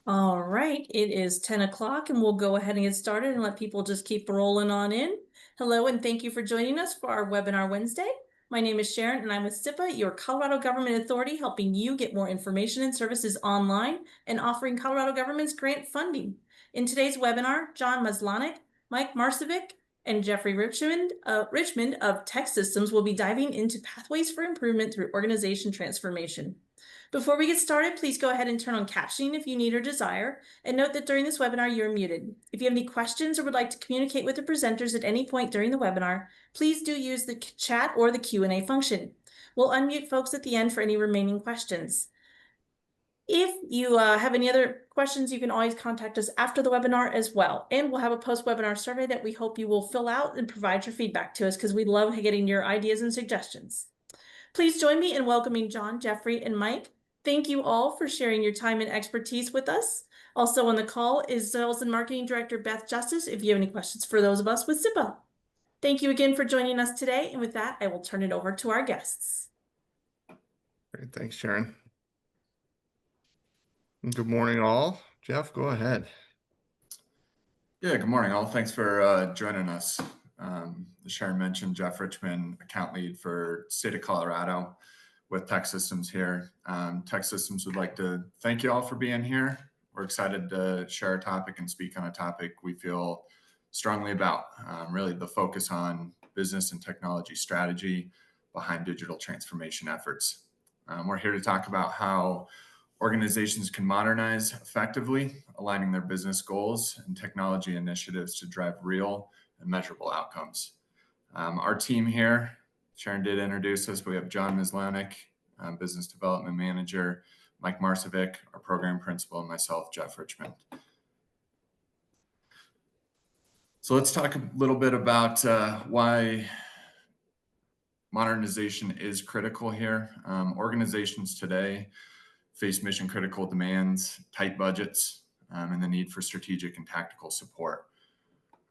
All right, it is 10 o'clock and we'll go ahead and get started and let people just keep rolling on in. Hello, and thank you for joining us for our webinar Wednesday. My name is Sharon and I'm with SIPA, your Colorado Government Authority, helping you get more information and services online and offering Colorado government's grant funding. In today's webinar, John Maslanik, Mike Marcevic, and Jeffrey Richmond of TEKSystems will be diving into pathways for improvement through organization transformation. Before we get started, please go ahead and turn on captioning if you need or desire, and note that during this webinar, you're muted. If you have any questions or would like to communicate with the presenters at any point during the webinar, please do use the chat or the Q&A function. We'll unmute folks at the end for any remaining questions. If you have any other questions, you can always contact us after the webinar as well. And we'll have a post-webinar survey that we hope you will fill out and provide your feedback to us because we love getting your ideas and suggestions. Please join me in welcoming John, Jeffrey, and Mike. Thank you all for sharing your time and expertise with us. Also on the call is Sales and Marketing Director Beth Justice, if you have any questions for those of us with SIPA. Thank you again for joining us today. And with that, I will turn it over to our guests. Great, thanks, Sharon. Good morning, all. Jeff, go ahead. Yeah, good morning, all. Thanks for joining us. As Sharon mentioned, Jeff Richmond, account lead for state of Colorado with TEKSystems here. TEKSystems would like to thank you all for being here. We're excited to share a topic and speak on a topic we feel strongly about, really the focus on business and technology strategy behind digital transformation efforts. We're here to talk about how organizations can modernize effectively, aligning their business goals and technology initiatives to drive real and measurable outcomes. Our team here, Sharon did introduce us. We have John Maslanik, Business Development Manager, Mike Marcevic, our Program Principal, and myself, Jeff Richmond. So let's talk a little bit about why modernization is critical here. Organizations today face mission critical demands, tight budgets, and the need for strategic and tactical support.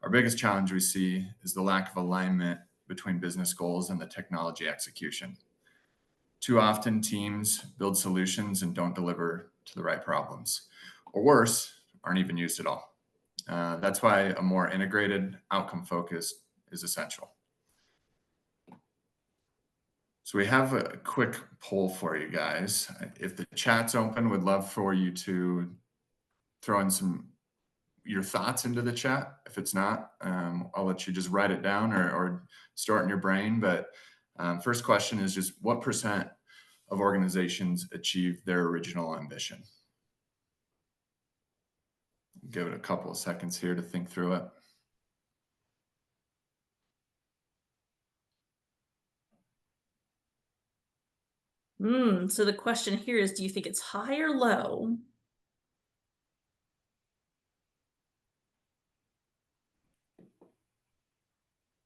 Our biggest challenge we see is the lack of alignment between business goals and the technology execution. Too often teams build solutions and don't deliver to the right problems, or worse, aren't even used at all. That's why a more integrated outcome focus is essential. So we have a quick poll for you guys. If the chat's open, would love for you to throw in your thoughts into the chat. If it's not, I'll let you just write it down or store it in your brain. But first question is just what % of organizations achieve their original ambition? Give it a couple of seconds here to think through it. So the question here is, do you think it's high or low?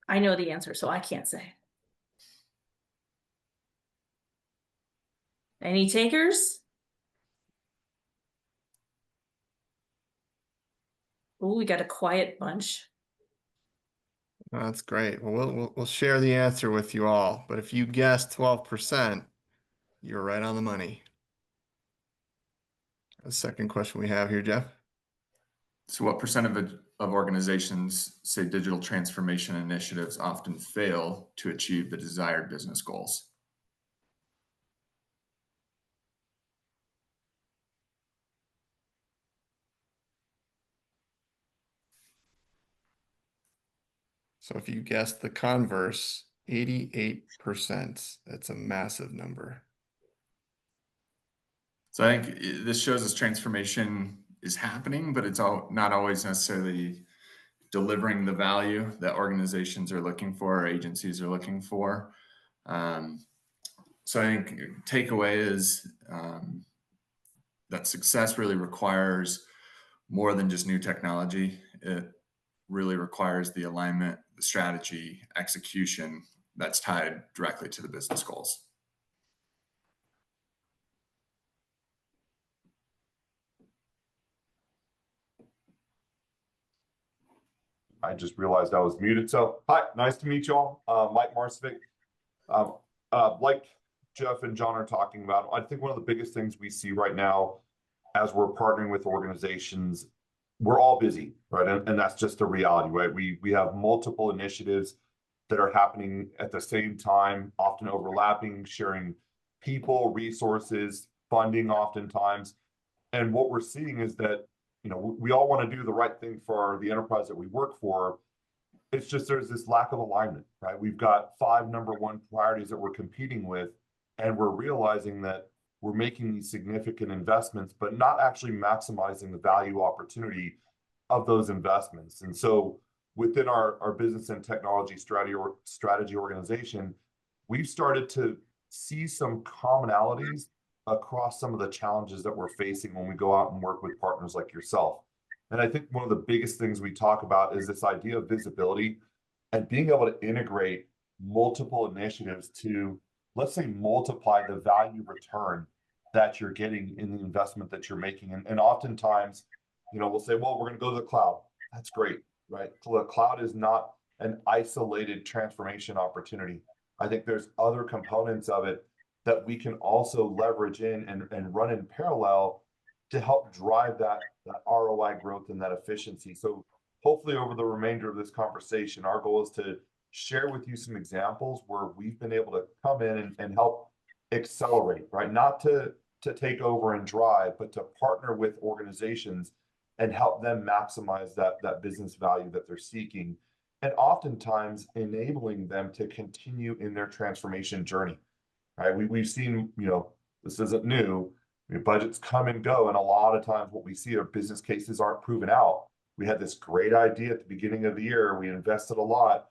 I know the answer, so I can't say. Any takers? Oh, we got a quiet bunch. That's great. Well, we'll share the answer with you all. But if you guessed 12%, you're right on the money. The second question we have here, Jeff. So what % of organizations say digital transformation initiatives often fail to achieve the desired business goals? So if you guessed the converse, 88%, that's a massive number. So I think this shows us transformation is happening, but it's not always necessarily delivering the value that organizations are looking for or agencies are looking for. So I think takeaway is that success really requires more than just new technology. It really requires the alignment, the strategy, execution that's tied directly to the business goals. I just realized I was muted. So hi, nice to meet you all. Mike Marcevic. Like Jeff and John are talking about, I think one of the biggest things we see right now as we're partnering with organizations, we're all busy, right? And that's just the reality, right? We have multiple initiatives that are happening at the same time, often overlapping, sharing people, resources, funding oftentimes. And what we're seeing is that, we all want to do the right thing for the enterprise that we work for. It's just there's this lack of alignment, right? We've got 5 number one priorities that we're competing with, and we're realizing that we're making these significant investments, but not actually maximizing the value opportunity of those investments. And so within our business and technology strategy organization, we've started to see some commonalities across some of the challenges that we're facing when we go out and work with partners like yourself. And I think one of the biggest things we talk about is this idea of visibility and being able to integrate multiple initiatives to, let's say, multiply the value return that you're getting in the investment that you're making. And oftentimes, we'll say, well, we're going to go to the cloud. That's great, right? So the cloud is not an isolated transformation opportunity. I think there's other components of it that we can also leverage in and run in parallel to help drive that ROI growth and that efficiency. So hopefully over the remainder of this conversation, our goal is to share with you some examples where we've been able to come in and help accelerate, right? Not to take over and drive, but to partner with organizations and help them maximize that business value that they're seeking. And oftentimes enabling them to continue in their transformation journey, right? We've seen, this isn't new. Budgets come and go, and a lot of times what we see are business cases aren't proven out. We had this great idea at the beginning of the year. We invested a lot.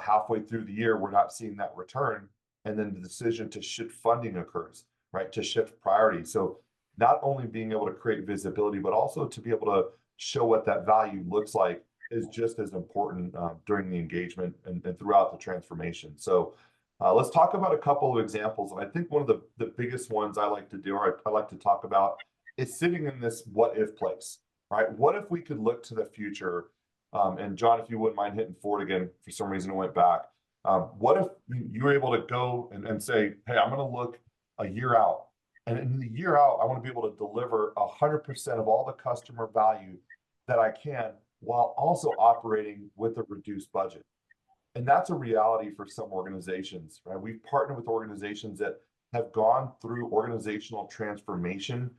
Halfway through the year, we're not seeing that return. And then the decision to shift funding occurs, right? To shift priorities. So not only being able to create visibility, but also to be able to show what that value looks like is just as important during the engagement and throughout the transformation. So let's talk about a couple of examples. And I think one of the biggest ones I like to do, or I like to talk about, is sitting in this what if place, right? What if we could look to the future? And John, if you wouldn't mind hitting forward again, for some reason it went back. What if you were able to go and say, hey, I'm going to look a year out. And in the year out, I want to be able to deliver 100% of all the customer value that I can, while also operating with a reduced budget. And that's a reality for some organizations, right? We've partnered with organizations that have gone through organizational transformation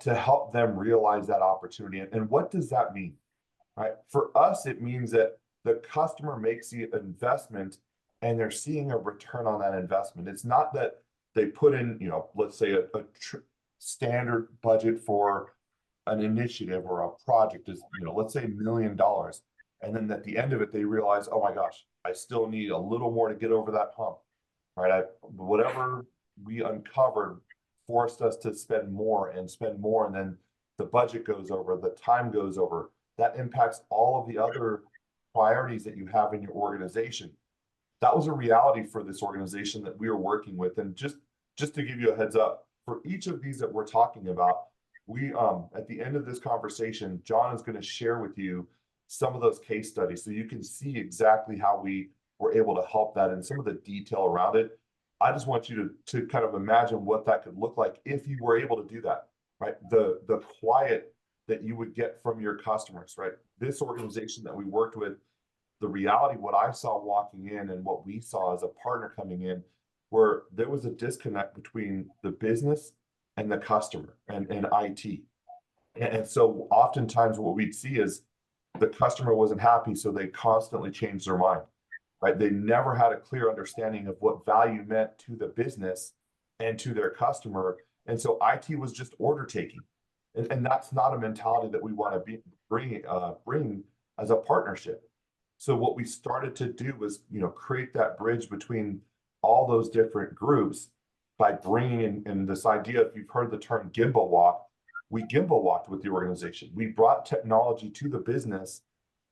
to help them realize that opportunity. And what does that mean, right? For us, it means that the customer makes the investment and they're seeing a return on that investment. It's not that they put in, let's say a standard budget for an initiative or a project is, let's say $1 million. And then at the end of it, they realize, oh my gosh, I still need a little more to get over that hump, right? Whatever we uncovered forced us to spend more, and then the budget goes over, the time goes over. That impacts all of the other priorities that you have in your organization. That was a reality for this organization that we were working with. And just to give you a heads up, for each of these that we're talking about, we at the end of this conversation, John is going to share with you some of those case studies so you can see exactly how we were able to help that and some of the detail around it. I just want you to kind of imagine what that could look like if you were able to do that, right? The quiet that you would get from your customers, right? This organization that we worked with, the reality, what I saw walking in and what we saw as a partner coming in, where there was a disconnect between the business and the customer and IT. And so oftentimes what we'd see is the customer wasn't happy, so they constantly changed their mind, right? They never had a clear understanding of what value meant to the business and to their customer. And so IT was just order taking. And that's not a mentality that we want to bring as a partnership. So what we started to do was, create that bridge between all those different groups by bringing in this idea. If you've heard the term gimbal walk, we gimbal walked with the organization. We brought technology to the business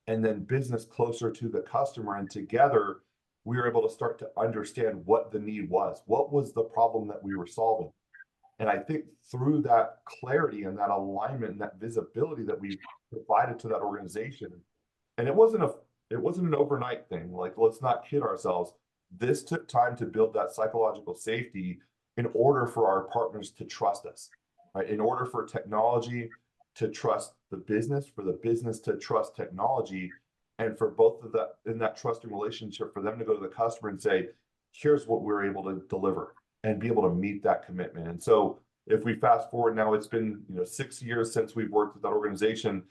and then business closer to the customer. And together, we were able to start to understand what the need was. What was the problem that we were solving? And I think through that clarity and that alignment and that visibility that we provided to that organization, and it wasn't an overnight thing. Like, let's not kid ourselves. This took time to build that psychological safety in order for our partners to trust us. right? In order for technology to trust the business, for the business to trust technology, and for both of that in that trusting relationship, for them to go to the customer and say, here's what we're able to deliver and be able to meet that commitment. And so if we fast forward now, it's been 6 years since we've worked with that organization.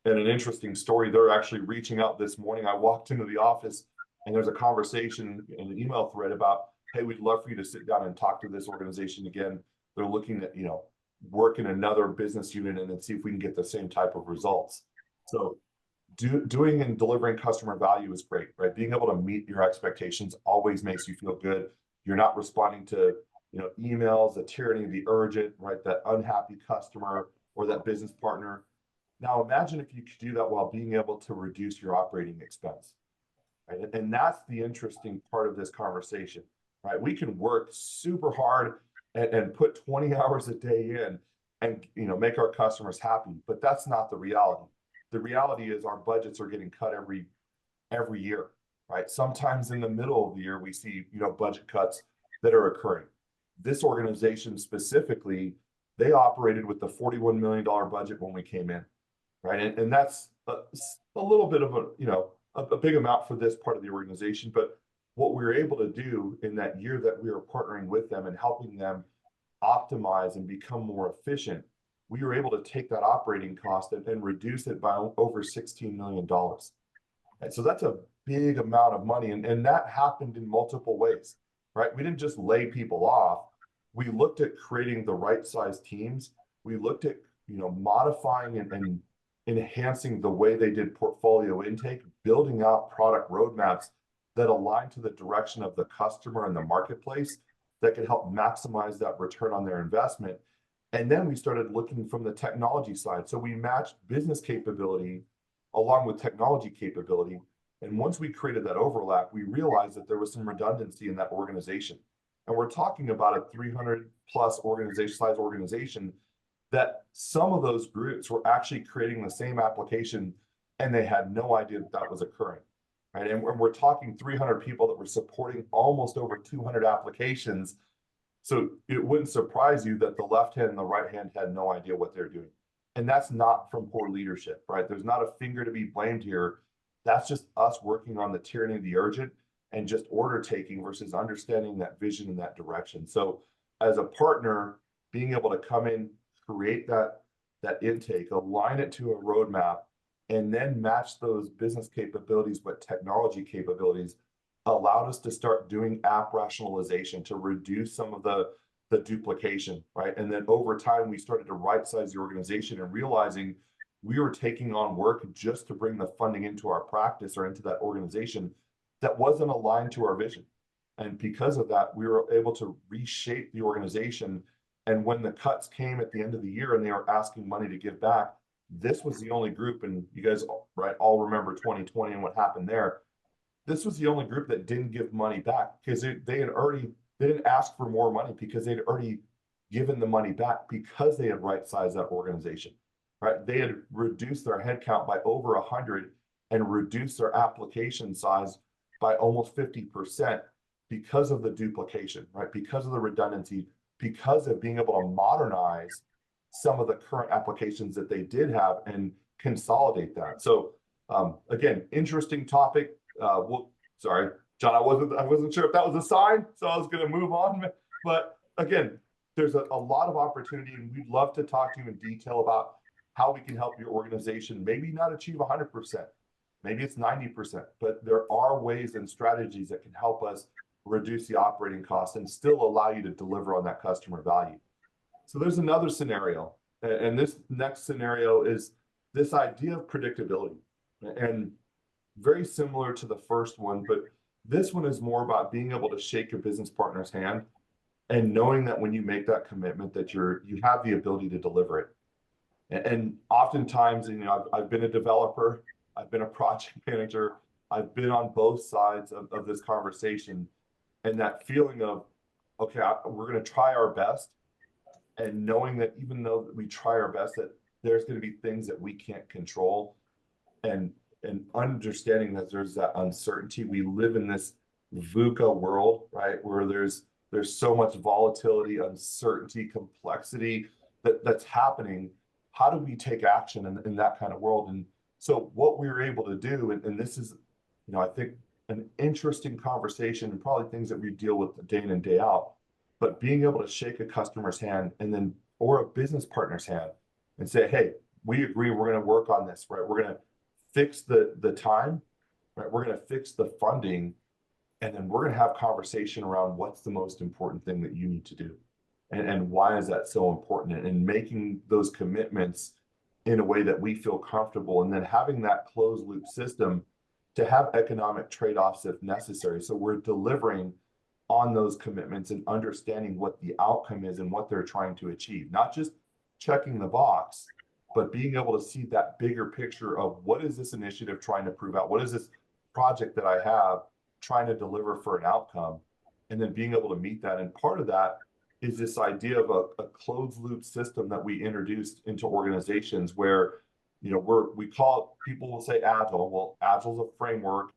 And an interesting story, they're actually reaching out this morning. I walked into the office and there's a conversation in an email thread about, hey, we'd love for you to sit down and talk to this organization again. They're looking at, work in another business unit and then see if we can get the same type of results. So doing and delivering customer value is great, right? Being able to meet your expectations always makes you feel good. You're not responding to, emails, the tyranny of the urgent, right? That unhappy customer or that business partner. Now imagine if you could do that while being able to reduce your operating expense, right? And that's the interesting part of this conversation, right? We can work super hard and put 20 hours a day in and make our customers happy, but that's not the reality. The reality is our budgets are getting cut every year, right? Sometimes in the middle of the year we see budget cuts that are occurring. This organization specifically, they operated with the $41 million budget when we came in, right? And that's a little bit of a big amount for this part of the organization. But what we were able to do in that year that we were partnering with them and helping them optimize and become more efficient, we were able to take that operating cost and reduce it by over $16 million. And so that's a big amount of money. And that happened in multiple ways, right? We didn't just lay people off. We looked at creating the right size teams. We looked at, modifying and enhancing the way they did portfolio intake, building out product roadmaps that align to the direction of the customer and the marketplace that could help maximize that return on their investment. And then we started looking from the technology side. So we matched business capability along with technology capability. And once we created that overlap, we realized that there was some redundancy in that organization. And we're talking about a 300 plus size organization that some of those groups were actually creating the same application and they had no idea that was occurring, right? And we're talking 300 people that were supporting almost over 200 applications. So it wouldn't surprise you that the left hand and the right hand had no idea what they're doing. And that's not from poor leadership, right? There's not a finger to be blamed here. That's just us working on the tyranny of the urgent and just order taking versus understanding that vision in that direction. So as a partner, being able to come in, create that intake, align it to a roadmap, and then match those business capabilities with technology capabilities allowed us to start doing app rationalization to reduce some of the duplication, right? And then over time, we started to right size the organization and realizing we were taking on work just to bring the funding into our practice or into that organization that wasn't aligned to our vision. And because of that, we were able to reshape the organization. And when the cuts came at the end of the year and they were asking money to give back, this was the only group, and you guys all remember 2020 and what happened there. This was the only group that didn't give money back because they didn't ask for more money because they'd already given the money back because they had right-sized that organization, right? They had reduced their headcount by over 100 and reduced their application size by almost 50% because of the duplication, right? Because of the redundancy, because of being able to modernize some of the current applications that they did have and consolidate that. So again, interesting topic. Sorry, John, I wasn't sure if that was a sign, so I was going to move on. But again, there's a lot of opportunity, and we'd love to talk to you in detail about how we can help your organization maybe not achieve 100%, maybe it's 90%, but there are ways and strategies that can help us reduce the operating costs and still allow you to deliver on that customer value. So there's another scenario, and this next scenario is this idea of predictability, and very similar to the first one, but this one is more about being able to shake your business partner's hand and knowing that when you make that commitment that you have the ability to deliver it. And oftentimes, I've been a developer, I've been a project manager, I've been on both sides of this conversation, and that feeling of, okay, we're going to try our best, and knowing that even though we try our best, that there's going to be things that we can't control, and understanding that there's that uncertainty. We live in this VUCA world, right, where there's so much volatility, uncertainty, complexity. that's happening. How do we take action in that kind of world? And so what we were able to do, and this is, I think an interesting conversation and probably things that we deal with day in and day out, but being able to shake a customer's hand and then, or a business partner's hand and say, hey, we agree, we're going to work on this, right? We're going to fix the time, right? We're going to fix the funding, and then we're going to have conversation around what's the most important thing that you need to do. And why is that so important? And making those commitments in a way that we feel comfortable, and then having that closed loop system to have economic trade-offs if necessary. So we're delivering on those commitments and understanding what the outcome is and what they're trying to achieve, not just checking the box, but being able to see that bigger picture of what is this initiative trying to prove out? What is this project that I have trying to deliver for an outcome? And then being able to meet that. And part of that is this idea of a closed loop system that we introduced into organizations where, we call it, people will say agile. Well, agile is a framework.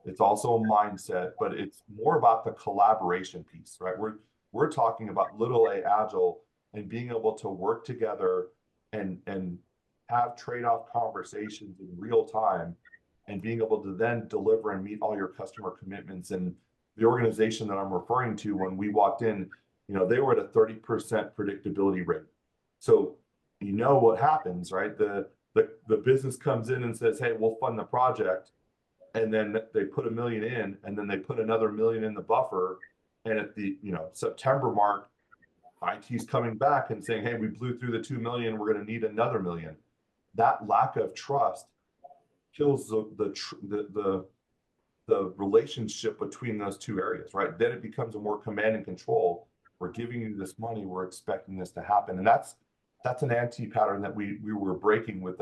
It's also a mindset, but it's more about the collaboration piece, right? We're talking about little a agile and being able to work together and have trade-off conversations in real time, and being able to then deliver and meet all your customer commitments. And the organization that I'm referring to, when we walked in, they were at a 30% predictability rate. So what happens, right? The business comes in and says, hey, we'll fund the project. And then they put $1 million in, and then they put another $1 million in the buffer. And at the September mark, IT's coming back and saying, hey, we blew through the 2 million, we're going to need another $1 million. That lack of trust kills the relationship between those two areas, right? Then it becomes a more command and control. We're giving you this money, we're expecting this to happen. And that's an anti-pattern that we were breaking with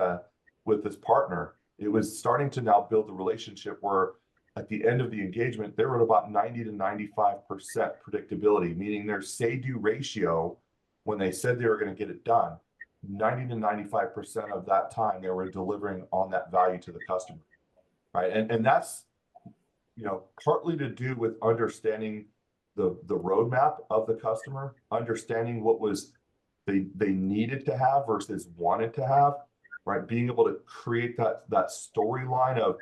this partner. It was starting to now build the relationship where at the end of the engagement, they were at about 90 to 95% predictability, meaning their say-do ratio, when they said they were going to get it done, 90 to 95% of that time they were delivering on that value to the customer, right? And that's, partly to do with understanding the roadmap of the customer, understanding what was they needed to have versus wanted to have, right? Being able to create that storyline of,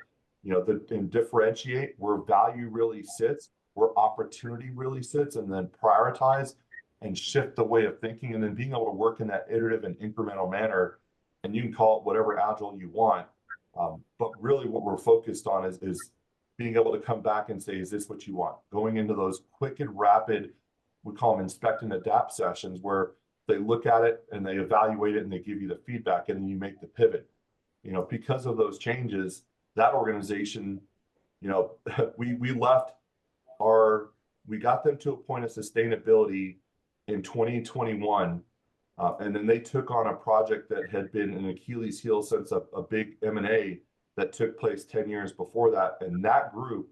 and differentiate where value really sits, where opportunity really sits, and then prioritize and shift the way of thinking, and then being able to work in that iterative and incremental manner. And you can call it whatever agile you want, but really what we're focused on is being able to come back and say, is this what you want? Going into those quick and rapid, we call them inspect and adapt sessions, where they look at it and they evaluate it and they give you the feedback, and then you make the pivot. Because of those changes, that organization, we got them to a point of sustainability in 2021. And then they took on a project that had been an Achilles heel since a big M&A that took place 10 years before that. And that group,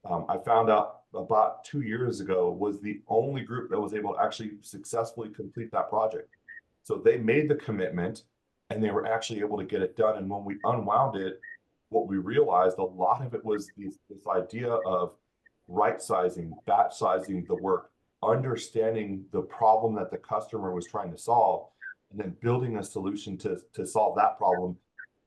I found out about 2 years ago, was the only group that was able to actually successfully complete that project. So they made the commitment and they were actually able to get it done. And when we unwound it, what we realized, a lot of it was this idea of right sizing, batch sizing the work, understanding the problem that the customer was trying to solve, and then building a solution to solve that problem,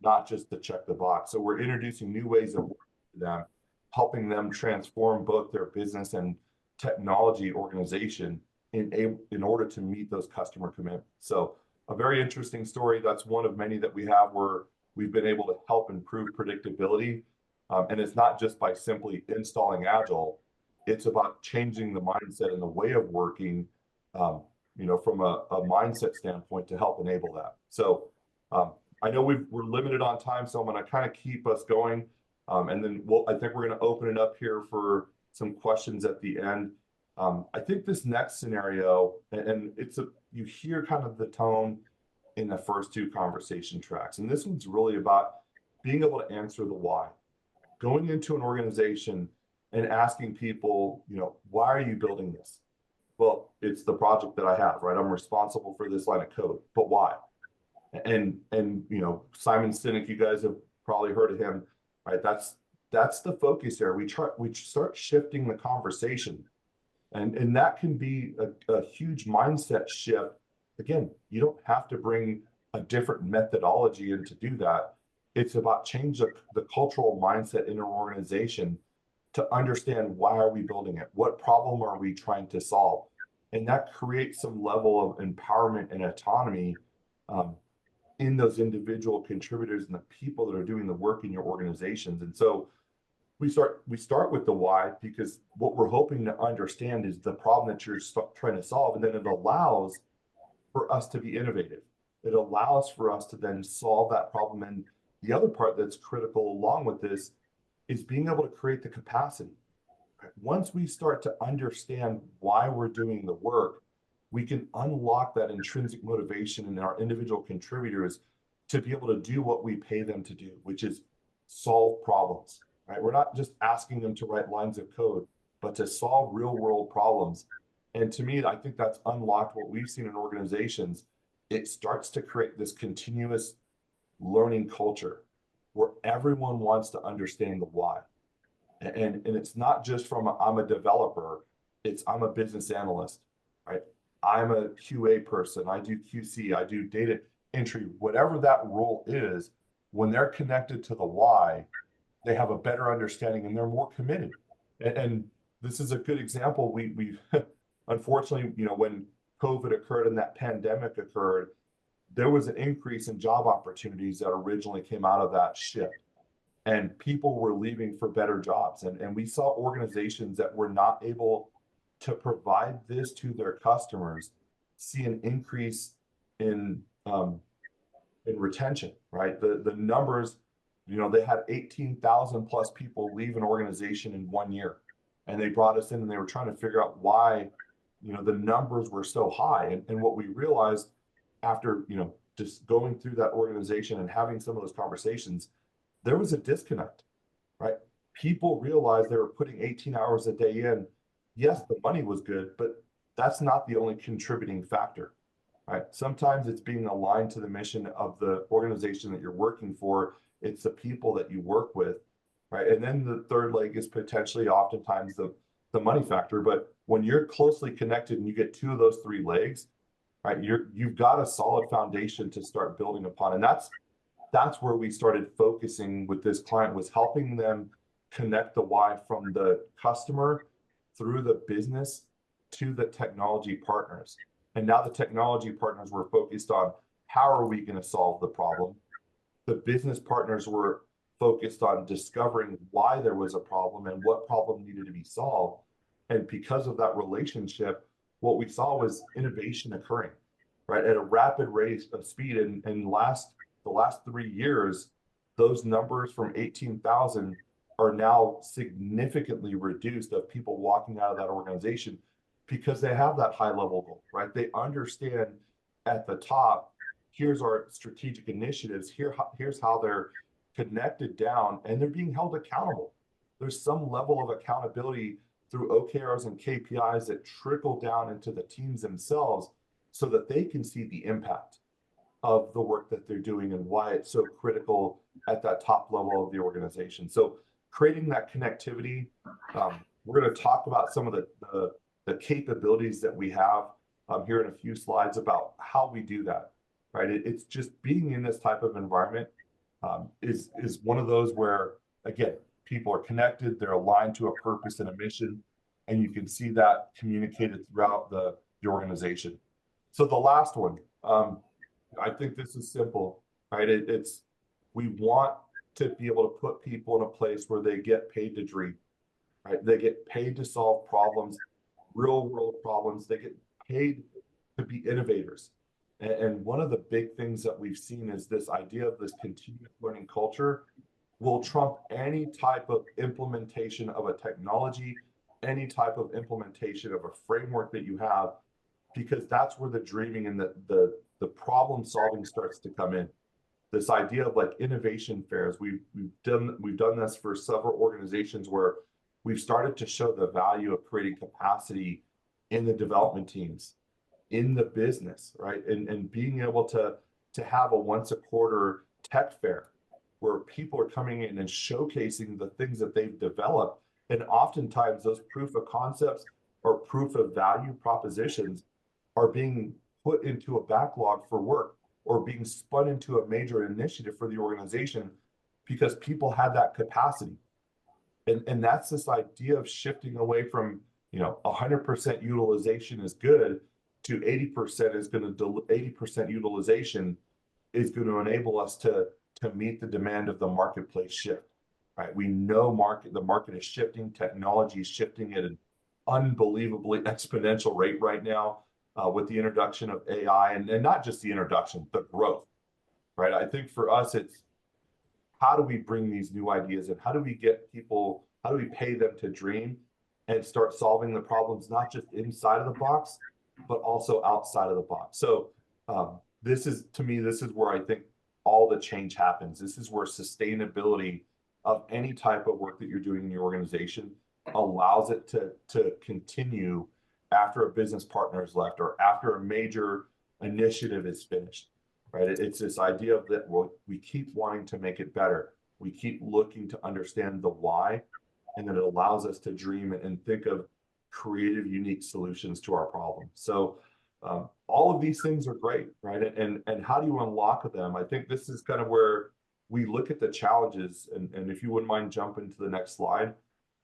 not just to check the box. So we're introducing new ways of working to them, helping them transform both their business and technology organization in order to meet those customer commitments. So a very interesting story. That's one of many that we have where we've been able to help improve predictability. And it's not just by simply installing Agile, it's about changing the mindset and the way of working, from a mindset standpoint to help enable that. So I know we're limited on time, so I'm going to kind of keep us going. And then I think we're going to open it up here for some questions at the end. I think this next scenario, and you hear kind of the tone in the first two conversation tracks, and this one's really about being able to answer the why. Going into an organization and asking people, why are you building this? Well, it's the project that I have, right? I'm responsible for this line of code, but why? And Simon Sinek, you guys have probably heard of him, right? That's the focus there. We start shifting the conversation, and that can be a huge mindset shift again, you don't have to bring a different methodology in to do that. It's about change the cultural mindset in an organization to understand why are we building it? What problem are we trying to solve? And that creates some level of empowerment and autonomy in those individual contributors and the people that are doing the work in your organizations. And so we start with the why, because what we're hoping to understand is the problem that you're trying to solve, and then it allows for us to be innovative. It allows for us to then solve that problem. And the other part that's critical along with this is being able to create the capacity. Once we start to understand why we're doing the work, we can unlock that intrinsic motivation in our individual contributors to be able to do what we pay them to do, which is solve problems, right? We're not just asking them to write lines of code, but to solve real world problems. And to me, I think that's unlocked what we've seen in organizations. It starts to create this continuous learning culture where everyone wants to understand the why. And it's not just from I'm a developer, it's I'm a business analyst, right? I'm a QA person, I do QC, I do data entry, whatever that role is. When they're connected to the why, they have a better understanding and they're more committed. And this is a good example. We unfortunately, when COVID occurred and that pandemic occurred, there was an increase in job opportunities that originally came out of that shift. And people were leaving for better jobs. And we saw organizations that were not able to provide this to their customers see an increase in retention, right? The numbers, they had 18,000 plus people leave an organization in 1 year. And they brought us in and they were trying to figure out why, the numbers were so high. And what we realized after, just going through that organization and having some of those conversations, there was a disconnect, right? People realized they were putting 18 hours a day in. Yes, the money was good, but that's not the only contributing factor, right? Sometimes it's being aligned to the mission of the organization that you're working for. It's the people that you work with, right? And then the third leg is potentially oftentimes the money factor. But when you're closely connected and you get two of those three legs, right, you've got a solid foundation to start building upon. And that's where we started focusing with this client, was helping them connect the why from the customer through the business to the technology partners. And now the technology partners were focused on how are we going to solve the problem. The business partners were focused on discovering why there was a problem and what problem needed to be solved. And because of that relationship, what we saw was innovation occurring, right, at a rapid rate of speed. And the last 3 years, those numbers from 18,000 are now significantly reduced of people walking out of that organization because they have that high level goal, right? They understand at the top, here's our strategic initiatives, here's how they're connected down, and they're being held accountable. There's some level of accountability through OKRs and KPIs that trickle down into the teams themselves so that they can see the impact of the work that they're doing and why it's so critical at that top level of the organization. So creating that connectivity, we're going to talk about some of the capabilities that we have here in a few slides about how we do that, right? It's just being in this type of environment is one of those where, again, people are connected, they're aligned to a purpose and a mission, and you can see that communicated throughout the organization. So the last one, I think this is simple, right? We want to be able to put people in a place where they get paid to dream, right? They get paid to solve problems, real world problems. They get paid to be innovators. And one of the big things that we've seen is this idea of this continuous learning culture will trump any type of implementation of a technology, any type of implementation of a framework that you have, because that's where the dreaming and the problem solving starts to come in. This idea of like innovation fairs, we've done this for several organizations where we've started to show the value of creating capacity in the development teams, in the business, right? And being able to have a once a quarter tech fair where people are coming in and showcasing the things that they've developed. And oftentimes those proof of concepts or proof of value propositions are being put into a backlog for work or being spun into a major initiative for the organization because people had that capacity. And that's this idea of shifting away from, 100% utilization is good to 80% is going to 80% utilization is going to enable us to meet the demand of the marketplace shift, right? We know the market is shifting, technology is shifting at an unbelievably exponential rate right now with the introduction of AI and not just the introduction, the growth, right? I think for us, it's how do we bring these new ideas and how do we get people, how do we pay them to dream and start solving the problems, not just inside of the box, but also outside of the box. So this is, to me, this is where I think all the change happens. This is where sustainability of any type of work that you're doing in your organization allows it to continue after a business partner is left or after a major initiative is finished, right? It's this idea of that we keep wanting to make it better. We keep looking to understand the why, and then it allows us to dream and think of creative, unique solutions to our problems. So all of these things are great, right? And how do you unlock them? I think this is kind of where we look at the challenges. And if you wouldn't mind jumping to the next slide,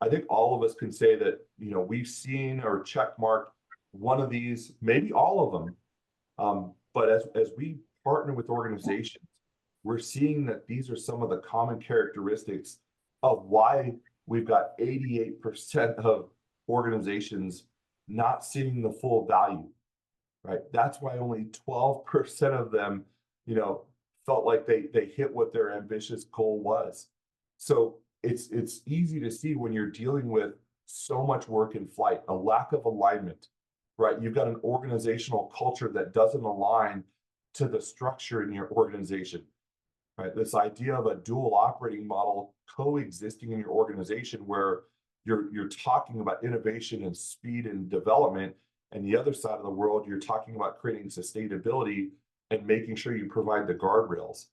I think all of us can say that, we've seen or check marked one of these, maybe all of them. But as we partner with organizations, we're seeing that these are some of the common characteristics of why we've got 88% of organizations not seeing the full value, right? That's why only 12% of them, felt like they hit what their ambitious goal was. So it's easy to see when you're dealing with so much work in flight, a lack of alignment, right? You've got an organizational culture that doesn't align to the structure in your organization, right? This idea of a dual operating model coexisting in your organization where you're talking about innovation and speed and development, and the other side of the world, you're talking about creating sustainability and making sure you provide the guardrails,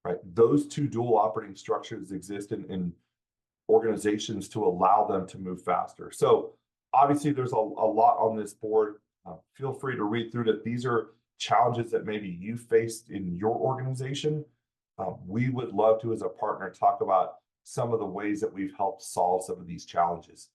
right? Those two dual operating structures exist in organizations to allow them to move faster. So obviously there's a lot on this board. Feel free to read through that. These are challenges that maybe you faced in your organization. We would love to, as a partner, talk about some of the ways that we've helped solve some of these challenges,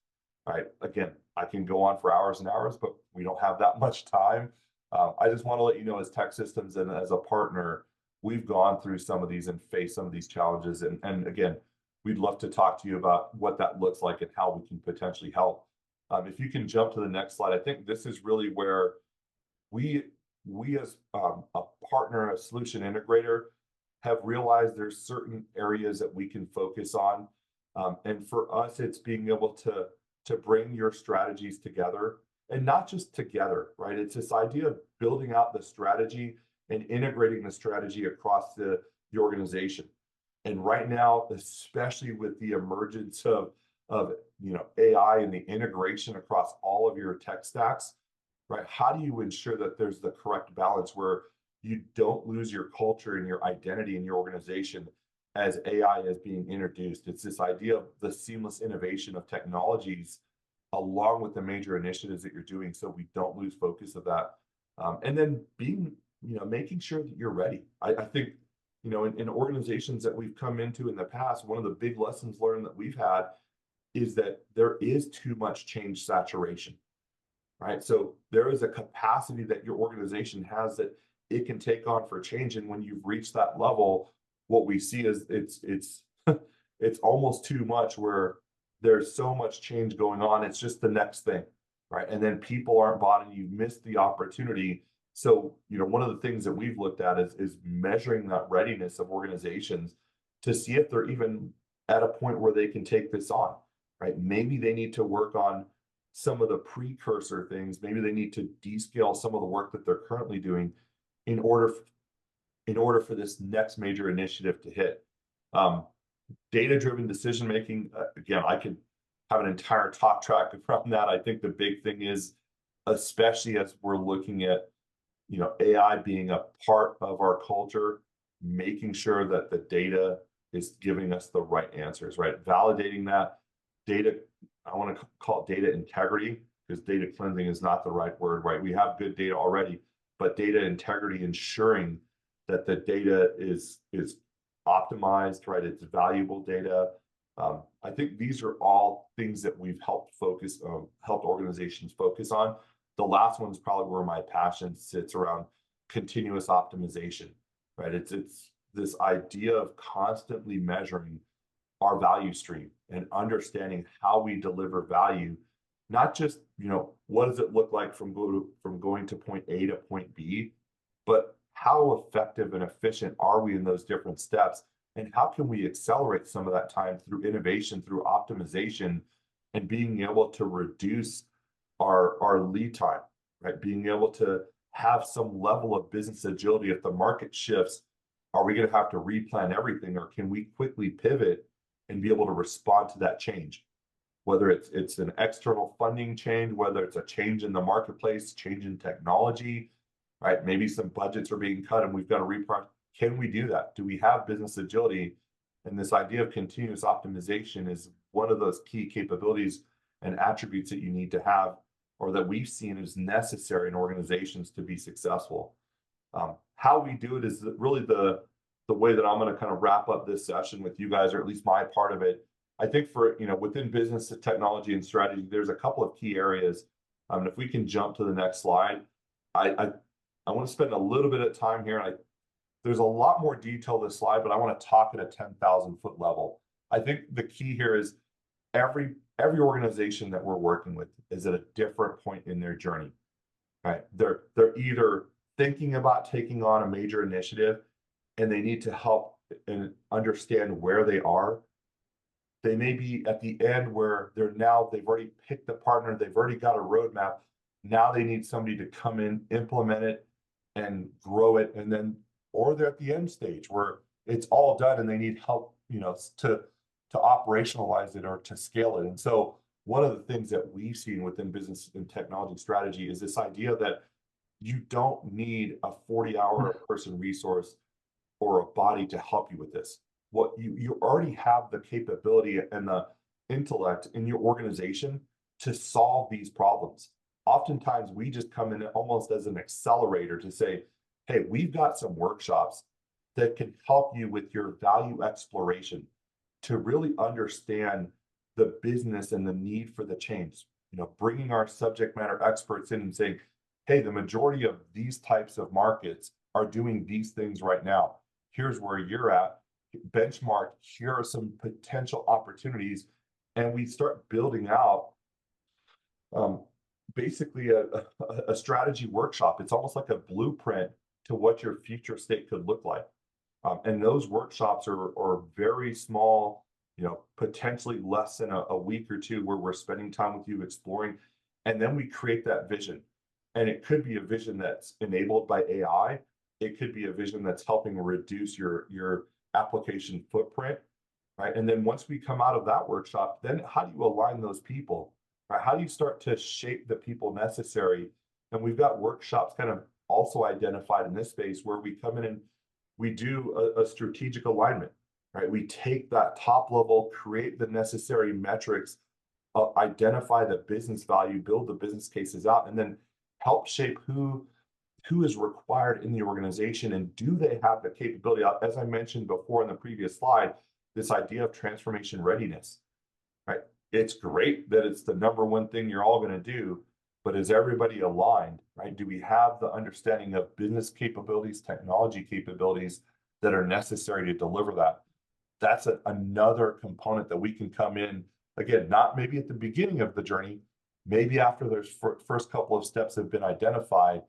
right? Again, I can go on for hours and hours, but we don't have that much time. I just want to let you know, as TEKSystems and as a partner, we've gone through some of these and faced some of these challenges. And again, we'd love to talk to you about what that looks like and how we can potentially help. If you can jump to the next slide, I think this is really where we as a partner, a solution integrator, have realized there's certain areas that we can focus on. And for us, it's being able to bring your strategies together, and not just together, right? It's this idea of building out the strategy and integrating the strategy across the organization. And right now, especially with the emergence of AI and the integration across all of your tech stacks, right? How do you ensure that there's the correct balance where you don't lose your culture and your identity in your organization as AI is being introduced? It's this idea of the seamless innovation of technologies along with the major initiatives that you're doing, so we don't lose focus of that. And then making sure that you're ready. I think, in organizations that we've come into in the past, one of the big lessons learned that we've had is that there is too much change saturation, right? So there is a capacity that your organization has that it can take on for change. And when you've reached that level, what we see is it's it's almost too much, where there's so much change going on. It's just the next thing, right? And then people aren't bought and you missed the opportunity. So, one of the things that we've looked at is measuring that readiness of organizations to see if they're even at a point where they can take this on, right? Maybe they need to work on some of the precursor things. Maybe they need to descale some of the work that they're currently doing in order for this next major initiative to hit. Data-driven decision-making, again, I could have an entire talk track from that. I think the big thing is, especially as we're looking at, AI being a part of our culture, making sure that the data is giving us the right answers, right? Validating that data, I want to call it data integrity, because data cleansing is not the right word, right? We have good data already, but data integrity, ensuring that the data is optimized, right? It's valuable data. I think these are all things that we've helped organizations focus on. The last one is probably where my passion sits, around continuous optimization, right? It's this idea of constantly measuring our value stream and understanding how we deliver value, not just, what does it look like from going to point A to point B, but how effective and efficient are we in those different steps? And how can we accelerate some of that time through innovation, through optimization, and being able to reduce our lead time, right? Being able to have some level of business agility. If the market shifts, are we going to have to replan everything, or can we quickly pivot and be able to respond to that change? Whether it's an external funding change, whether it's a change in the marketplace, change in technology, right? Maybe some budgets are being cut and we've got to reprioritize. Can we do that? Do we have business agility? And this idea of continuous optimization is one of those key capabilities and attributes that you need to have, or that we've seen is necessary in organizations to be successful. How we do it is really the way that I'm going to kind of wrap up this session with you guys, or at least my part of it. I think for, within business technology and strategy, there's a couple of key areas. If we can jump to the next slide, I want to spend a little bit of time here. There's a lot more detail to this slide, but I want to talk at a 10,000 foot level. I think the key here is every organization that we're working with is at a different point in their journey, right? They're either thinking about taking on a major initiative and they need to help and understand where they are. They may be at the end where they've already picked the partner, they've already got a roadmap. Now they need somebody to come in, implement it, and grow it. And then, or they're at the end stage where it's all done and they need help, to operationalize it or to scale it. And so one of the things that we've seen within business and technology strategy is this idea that you don't need a 40-hour person resource or a body to help you with this. What you already have the capability and the intellect in your organization to solve these problems. Oftentimes we just come in almost as an accelerator to say, hey, we've got some workshops that can help you with your value exploration to really understand the business and the need for the change. Bringing our subject matter experts in and saying, hey, the majority of these types of markets are doing these things right now. Here's where you're at. Benchmark, here are some potential opportunities. And we start building out basically a strategy workshop. It's almost like a blueprint to what your future state could look like. And those workshops are very small, potentially less than a week or two, where we're spending time with you exploring. And then we create that vision. And it could be a vision that's enabled by AI. It could be a vision that's helping reduce your application footprint, right? And then once we come out of that workshop, then how do you align those people, right? How do you start to shape the people necessary? And we've got workshops kind of also identified in this space where we come in and we do a strategic alignment, right? We take that top level, create the necessary metrics, identify the business value, build the business cases out, and then help shape who is required in the organization, and do they have the capability? As I mentioned before in the previous slide, this idea of transformation readiness, right? It's great that it's the number one thing you're all going to do, but is everybody aligned, right? Do we have the understanding of business capabilities, technology capabilities that are necessary to deliver that? That's another component that we can come in, again, not maybe at the beginning of the journey, maybe after there's first couple of steps have been identified,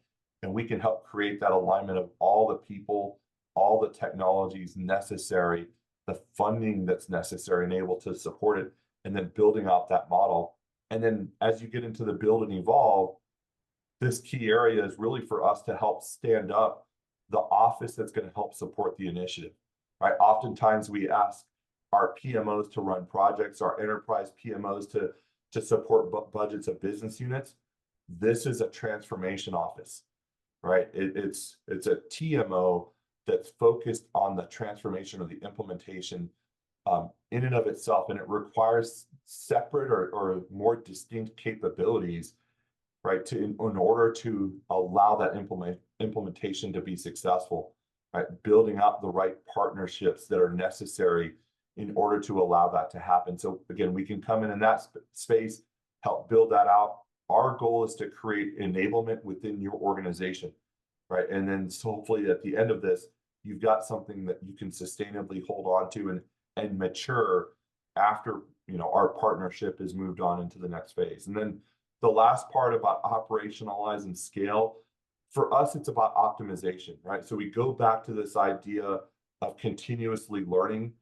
and we can help create that alignment of all the people, all the technologies necessary, the funding that's necessary and able to support it, and then building out that model. And then as you get into the build and evolve, this key area is really for us to help stand up the office that's going to help support the initiative, right? Oftentimes we ask our PMOs to run projects, our enterprise PMOs to support budgets of business units. This is a transformation office, right? It's a TMO that's focused on the transformation or the implementation in and of itself, and it requires separate or more distinct capabilities, right, in order to allow that implementation to be successful, right? Building up the right partnerships that are necessary in order to allow that to happen. So again, we can come in that space, help build that out. Our goal is to create enablement within your organization, right? And then so hopefully at the end of this, you've got something that you can sustainably hold on to and mature after, you know, our partnership is moved on into the next phase. And then the last part about operationalize and scale, for us, it's about optimization, right? So we go back to this idea of continuously learning.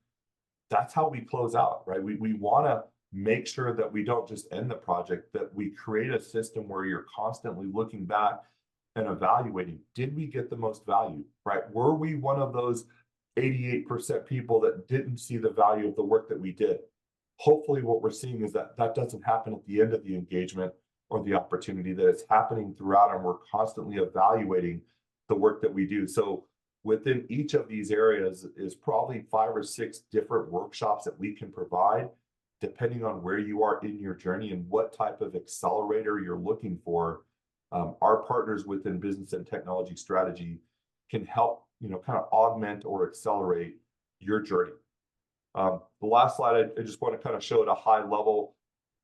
That's how we close out, right? We want to make sure that we don't just end the project, that we create a system where you're constantly looking back and evaluating, did we get the most value, right? Were we one of those 88% people that didn't see the value of the work that we did? Hopefully what we're seeing is that that doesn't happen at the end of the engagement or the opportunity, that it's happening throughout, and we're constantly evaluating the work that we do. So within each of these areas is probably 5 or 6 different workshops that we can provide, depending on where you are in your journey and what type of accelerator you're looking for. Our partners within business and technology strategy can help, you know, kind of augment or accelerate your journey. The last slide, I just want to kind of show at a high level,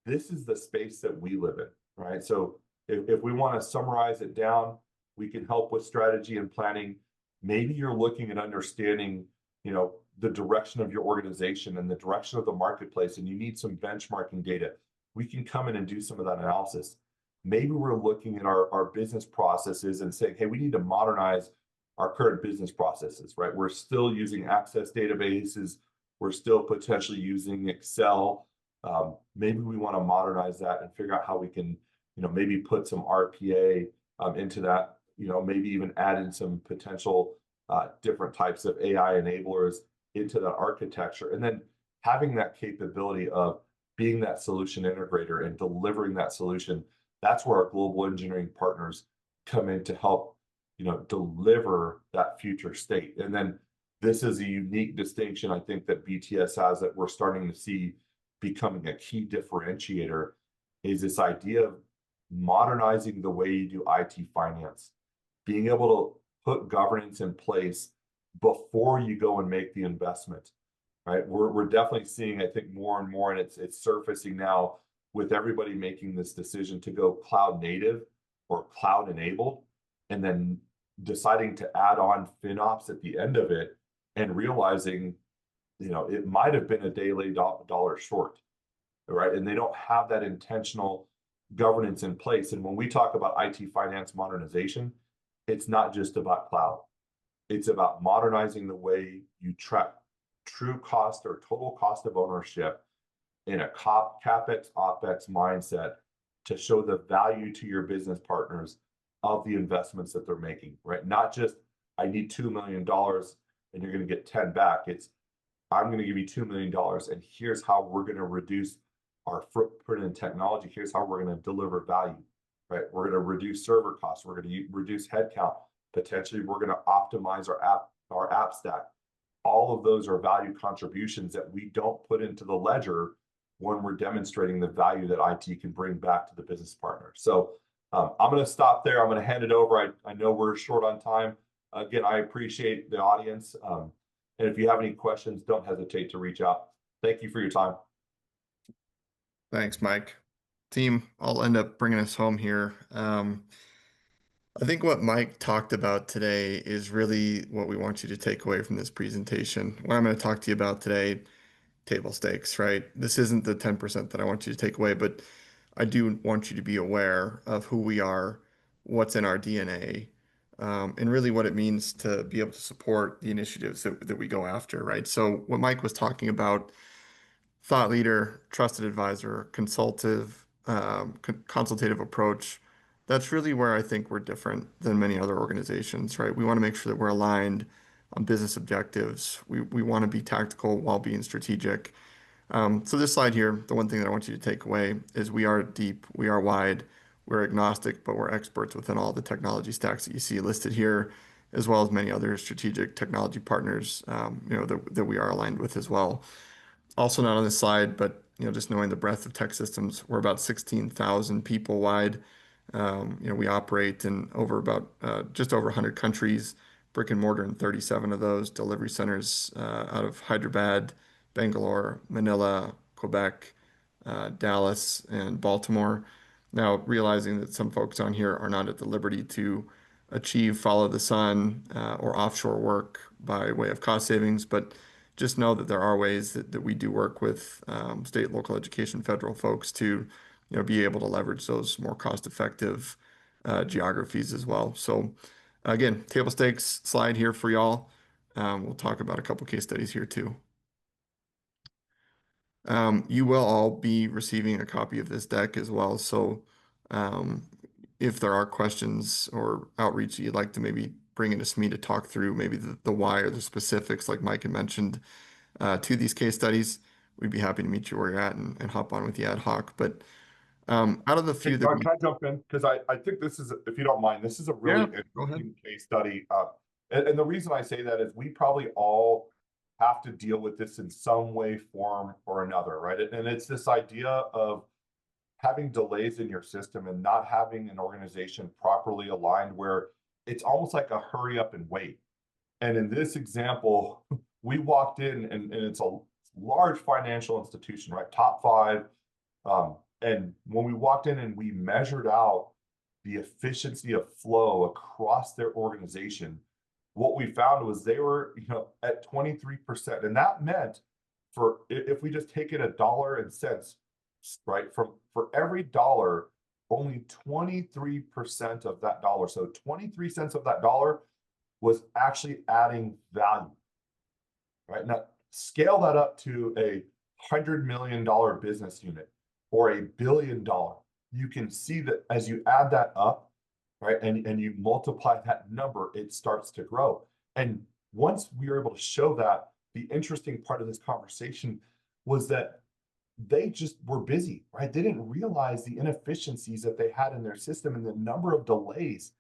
this is the space that we live in, right? So if we want to summarize it down, we can help with strategy and planning. Maybe you're looking at understanding, you know, the direction of your organization and the direction of the marketplace, and you need some benchmarking data. We can come in and do some of that analysis. Maybe we're looking at our business processes and saying, hey, we need to modernize our current business processes, right? We're still using Access databases. We're still potentially using Excel. Maybe we want to modernize that and figure out how we can, you know, maybe put some RPA into that, you know, maybe even add in some potential different types of AI enablers into that architecture. And then having that capability of being that solution integrator and delivering that solution, that's where our global engineering partners come in to help, you know, deliver that future state. And then this is a unique distinction, I think, that BTS has, that we're starting to see becoming a key differentiator, is this idea of modernizing the way you do IT finance, being able to put governance in place before you go and make the investment, right? We're definitely seeing, I think, more and more, and it's surfacing now with everybody making this decision to go cloud native or cloud enabled, and then deciding to add on FinOps at the end of it and realizing, you know, it might have been a daily dollar short, right? And they don't have that intentional governance in place. And when we talk about IT finance modernization, it's not just about cloud. It's about modernizing the way you track true cost or total cost of ownership in a CapEx, OpEx mindset to show the value to your business partners of the investments that they're making, right? Not just, I need $2 million and you're going to get 10 back. It's, I'm going to give you $2 million and here's how we're going to reduce our footprint in technology. Here's how we're going to deliver value, right? We're going to reduce server costs. We're going to reduce headcount. Potentially, we're going to optimize our app stack. All of those are value contributions that we don't put into the ledger when we're demonstrating the value that IT can bring back to the business partner. So I'm going to stop there. I'm going to hand it over. I know we're short on time. Again, I appreciate the audience. And if you have any questions, don't hesitate to reach out. Thank you for your time. Thanks, Mike. Team, I'll end up bringing us home here. I think what Mike talked about today is really what we want you to take away from this presentation. What I'm going to talk to you about today, table stakes, right? This isn't the 10% that I want you to take away, but I do want you to be aware of who we are, what's in our DNA, and really what it means to be able to support the initiatives that we go after, right? So what Mike was talking about, thought leader, trusted advisor, consultative approach, that's really where I think we're different than many other organizations, right? We want to make sure that we're aligned on business objectives. We want to be tactical while being strategic. So this slide here, the one thing that I want you to take away is we are deep, we are wide, we're agnostic, but we're experts within all the technology stacks that you see listed here, as well as many other strategic technology partners, that we are aligned with as well. Also not on this slide, but just knowing the breadth of TEKSystems, we're about 16,000 people wide. We operate in over about just over 100 countries, brick and mortar in 37 of those, delivery centers out of Hyderabad, Bangalore, Manila, Quebec, Dallas, and Baltimore. Now, realizing that some folks on here are not at the liberty to achieve follow the sun or offshore work by way of cost savings, but just know that there are ways that we do work with state, local education, federal folks to be able to leverage those more cost-effective geographies as well. So again, table stakes slide here for y'all. We'll talk about a couple case studies here too. You will all be receiving a copy of this deck as well. So if there are questions or outreach that you'd like to maybe bring into SME to talk through maybe the why or the specifics like Mike had mentioned to these case studies, we'd be happy to meet you where you're at and hop on with the ad hoc. But out of the few that Can I jump in? Because I think this is, if you don't mind, this is a really go ahead. interesting case study. And the reason I say that is we probably all have to deal with this in some way, form, or another, right? And it's this idea of having delays in your system and not having an organization properly aligned where it's almost like a hurry up and wait. And in this example, we walked in and it's a large financial institution, right? Top five. And when we walked in and we measured out the efficiency of flow across their organization, what we found was they were, at 23%. And that meant if we just take it a dollar and cents, right? For every dollar, only 23% of that dollar. So 23 cents of that dollar was actually adding value, right? Now scale that up to $100 million business unit or $1 billion. You can see that as you add that up, right, and you multiply that number, it starts to grow. And once we were able to show that, the interesting part of this conversation was that they just were busy, right? They didn't realize the inefficiencies that they had in their system and the number of delays,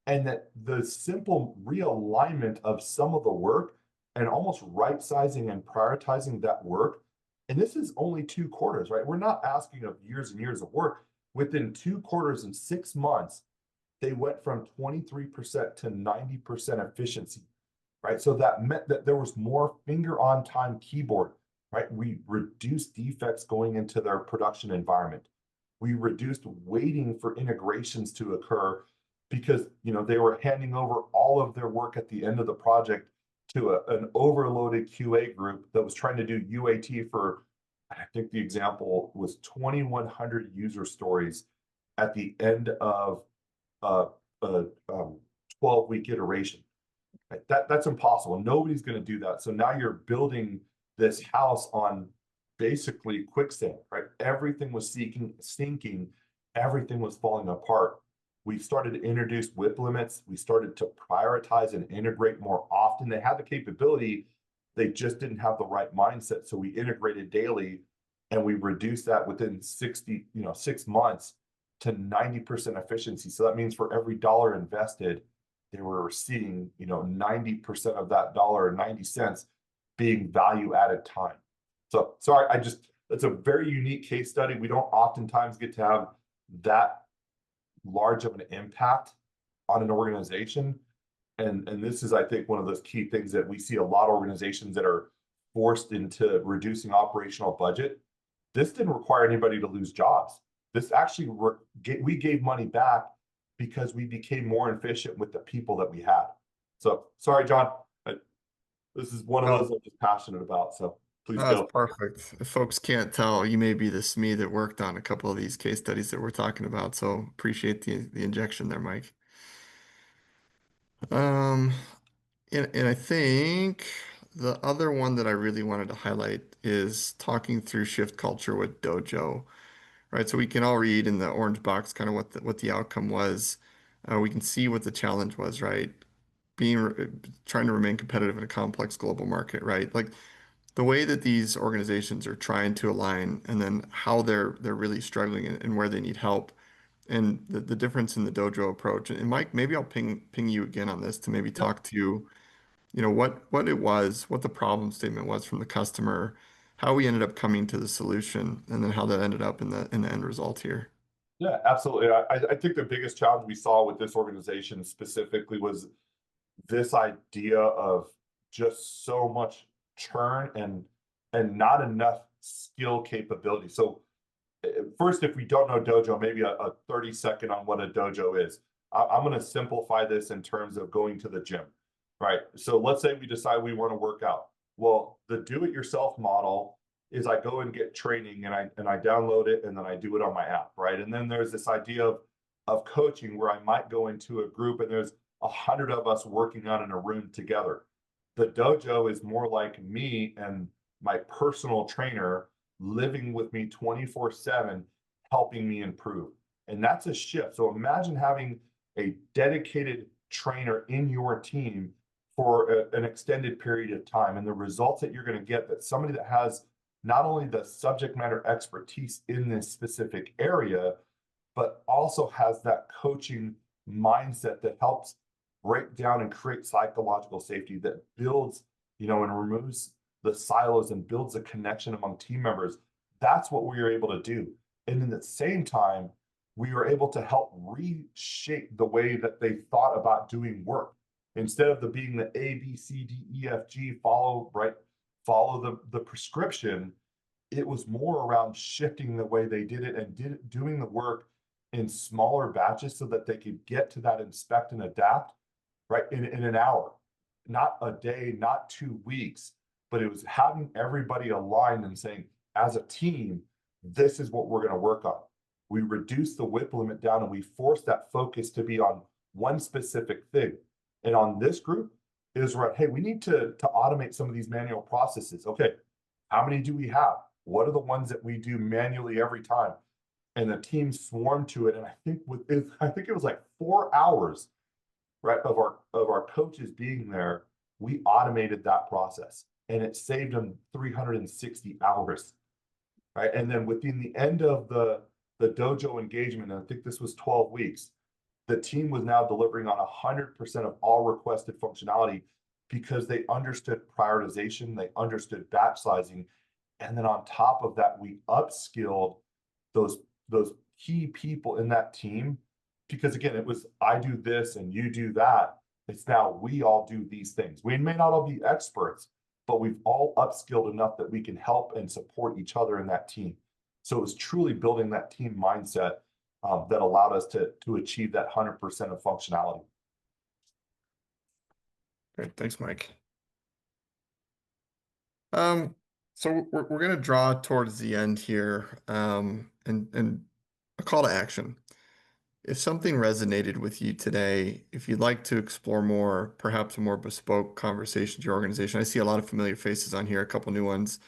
and that the simple realignment of some of the work and almost right sizing and prioritizing that work. And this is only 2 quarters, right? We're not asking of years and years of work. Within 2 quarters and 6 months, they went from 23% to 90% efficiency, right? So that meant that there was more finger on time keyboard, right? We reduced defects going into their production environment. We reduced waiting for integrations to occur because they were handing over all of their work at the end of the project to an overloaded QA group that was trying to do UAT for, I think the example was 2,100 user stories at the end of a 12-week iteration. Right? That's impossible. Nobody's going to do that. So now you're building this house on basically quicksand, right? Everything was sinking, everything was falling apart. We started to introduce WIP limits. We started to prioritize and integrate more often. They had the capability, they just didn't have the right mindset. So we integrated daily and we reduced that within 6 months to 90% efficiency. So that means for every dollar invested, they were receiving, 90% of that dollar, 90 cents being value added time. So sorry, it's a very unique case study. We don't oftentimes get to have that large of an impact on an organization. And this is, I think, one of those key things that we see a lot of organizations that are forced into reducing operational budget. This didn't require anybody to lose jobs. This actually, we gave money back because we became more efficient with the people that we had. So sorry, John, this is one of those I'm just passionate about. So please go. That's perfect. If folks can't tell, you may be the SME that worked on a couple of these case studies that we're talking about. So appreciate the injection there, Mike. And I think the other one that I really wanted to highlight is talking through shift culture with Dojo, right? So we can all read in the orange box kind of what the outcome was. We can see what the challenge was, right? Trying to remain competitive in a complex global market, right? Like the way that these organizations are trying to align and then how they're really struggling and where they need help and the difference in the dojo approach. And Mike, maybe I'll ping you again on this to maybe talk to, what it was, what the problem statement was from the customer, how we ended up coming to the solution, and then how that ended up in the end result here. Yeah, absolutely. I think the biggest challenge we saw with this organization specifically was this idea of just so much churn and not enough skill capability. So first, if we don't know dojo, maybe a 30-second on what a dojo is. I'm going to simplify this in terms of going to the gym, right? So let's say we decide we want to work out. Well, the do-it-yourself model is I go and get training and I download it and then I do it on my app, right? And then there's this idea of coaching where I might go into a group and there's 100 of us working out in a room together. The dojo is more like me and my personal trainer living with me 24/7, helping me improve. And that's a shift. So imagine having a dedicated trainer in your team for an extended period of time and the results that you're going to get, that somebody that has not only the subject matter expertise in this specific area, but also has that coaching mindset that helps break down and create psychological safety, that builds, and removes the silos and builds a connection among team members. That's what we were able to do. And in the same time, we were able to help reshape the way that they thought about doing work. Instead of being the A, B, C, D, E, F, G, follow the prescription, it was more around shifting the way they did it and doing the work in smaller batches so that they could get to that inspect and adapt, right, in an hour, not a day, not 2 weeks, but it was having everybody aligned and saying, as a team, this is what we're going to work on. We reduced the WIP limit down and we forced that focus to be on one specific thing. And on this group is right, hey, we need to automate some of these manual processes. Okay, how many do we have? What are the ones that we do manually every time? And the team swarmed to it. And I think it was like 4 hours, right, of our coaches being there. We automated that process and it saved them 360 hours, right? And then within the end of the dojo engagement, and I think this was 12 weeks, the team was now delivering on 100% of all requested functionality because they understood prioritization, they understood batch sizing, and then on top of that, we upskilled those key people in that team, because again, it was I do this and you do that. It's now we all do these things. We may not all be experts, but we've all upskilled enough that we can help and support each other in that team. So it was truly building that team mindset that allowed us to achieve that 100% of functionality. Great, thanks, Mike. So we're going to draw towards the end here, and a call to action. If something resonated with you today, if you'd like to explore more, perhaps a more bespoke conversation to your organization, I see a lot of familiar faces on here, a couple new ones.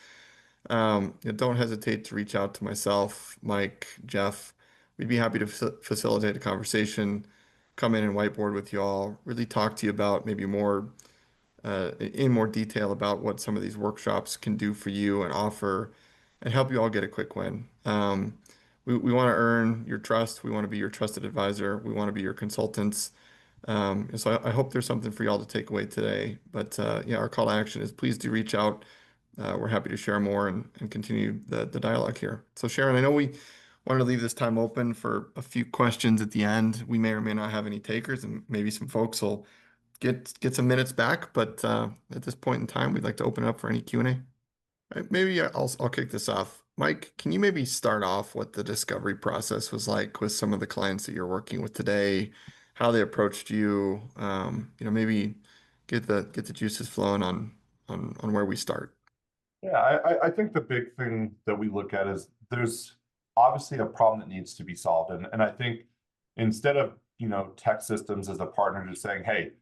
Don't hesitate to reach out to myself, Mike, Jeff. We'd be happy to facilitate a conversation, come in and whiteboard with you all, really talk to you about maybe more in more detail about what some of these workshops can do for you and offer and help you all get a quick win. We want to earn your trust. We want to be your trusted advisor. We want to be your consultants. And so I hope there's something for y'all to take away today. But yeah, our call to action is please do reach out. We're happy to share more and continue the dialogue here. So Sharon, I know we wanted to leave this time open for a few questions at the end. We may or may not have any takers, and maybe some folks will get some minutes back, but at this point in time, we'd like to open it up for any Q&A. Right, maybe I'll kick this off. Mike, can you maybe start off what the discovery process was like with some of the clients that you're working with today, how they approached you, maybe get the juices flowing on where we start. Yeah, I think the big thing that we look at is there's obviously a problem that needs to be solved. And I think instead of, TEKSystems as a partner just saying, hey,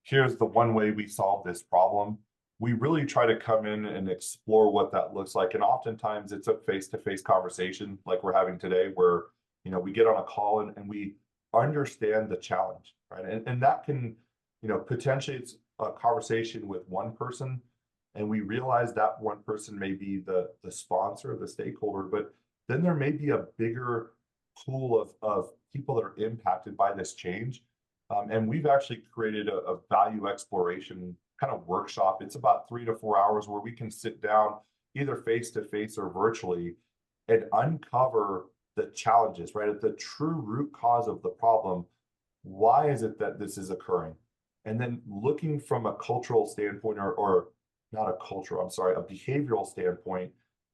here's the one way we solve this problem, we really try to come in and explore what that looks like. And oftentimes it's a face-to-face conversation like we're having today where, we get on a call and we understand the challenge, right? And that can, potentially it's a conversation with one person and we realize that one person may be the sponsor, the stakeholder, but then there may be a bigger pool of people that are impacted by this change. And we've actually created a value exploration kind of workshop. It's about 3 to 4 hours where we can sit down either face to face or virtually and uncover the challenges, right? At the true root cause of the problem, why is it that this is occurring? And then looking from a cultural standpoint, or not a cultural, I'm sorry, a behavioral standpoint,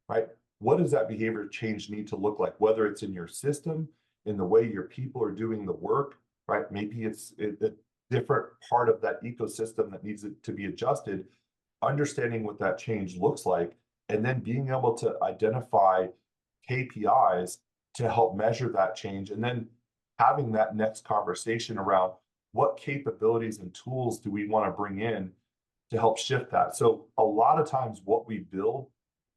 right? What does that behavior change need to look like? Whether it's in your system, in the way your people are doing the work, right? Maybe it's a different part of that ecosystem that needs to be adjusted, understanding what that change looks like, and then being able to identify KPIs to help measure that change, and then having that next conversation around what capabilities and tools do we want to bring in to help shift that. So a lot of times what we build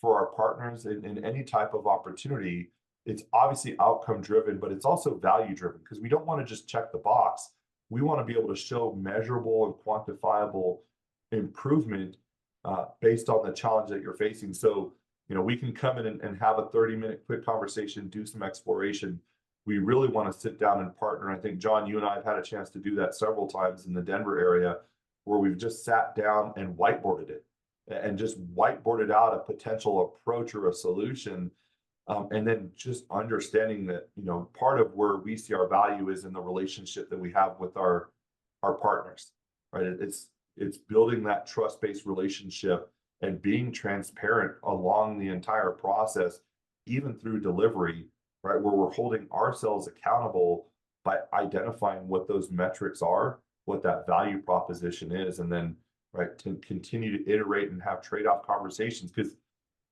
for our partners in any type of opportunity, it's obviously outcome driven, but it's also value driven, because we don't want to just check the box. We want to be able to show measurable and quantifiable improvement based on the challenge that you're facing. So, we can come in and have a 30-minute quick conversation, do some exploration. We really want to sit down and partner. I think, John, you and I have had a chance to do that several times in the Denver area, where we've just sat down and whiteboarded it, and just whiteboarded out a potential approach or a solution. And then just understanding that, part of where we see our value is in the relationship that we have with our partners, right? It's building that trust-based relationship and being transparent along the entire process, even through delivery, right? Where we're holding ourselves accountable by identifying what those metrics are, what that value proposition is, and then, right, to continue to iterate and have trade-off conversations. Because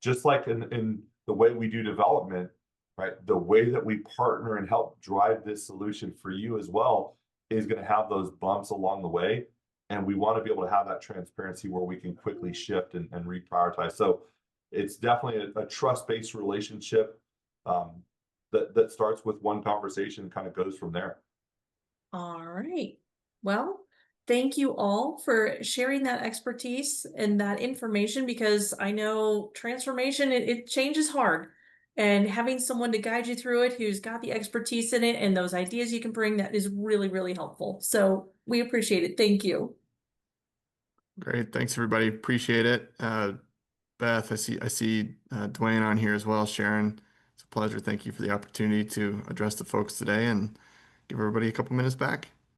just like in the way we do development, right, the way that we partner and help drive this solution for you as well is going to have those bumps along the way. And we want to be able to have that transparency where we can quickly shift and reprioritize. So it's definitely a trust-based relationship that starts with one conversation and kind of goes from there. All right. Well, thank you all for sharing that expertise and that information, because I know transformation, it changes hard. And having someone to guide you through it who's got the expertise in it and those ideas you can bring, that is really, really helpful. So we appreciate it. Thank you. Great. Thanks, everybody. Appreciate it. Beth, I see Dwayne on here as well. Sharon, it's a pleasure. Thank you for the opportunity to address the folks today and give everybody a couple minutes back.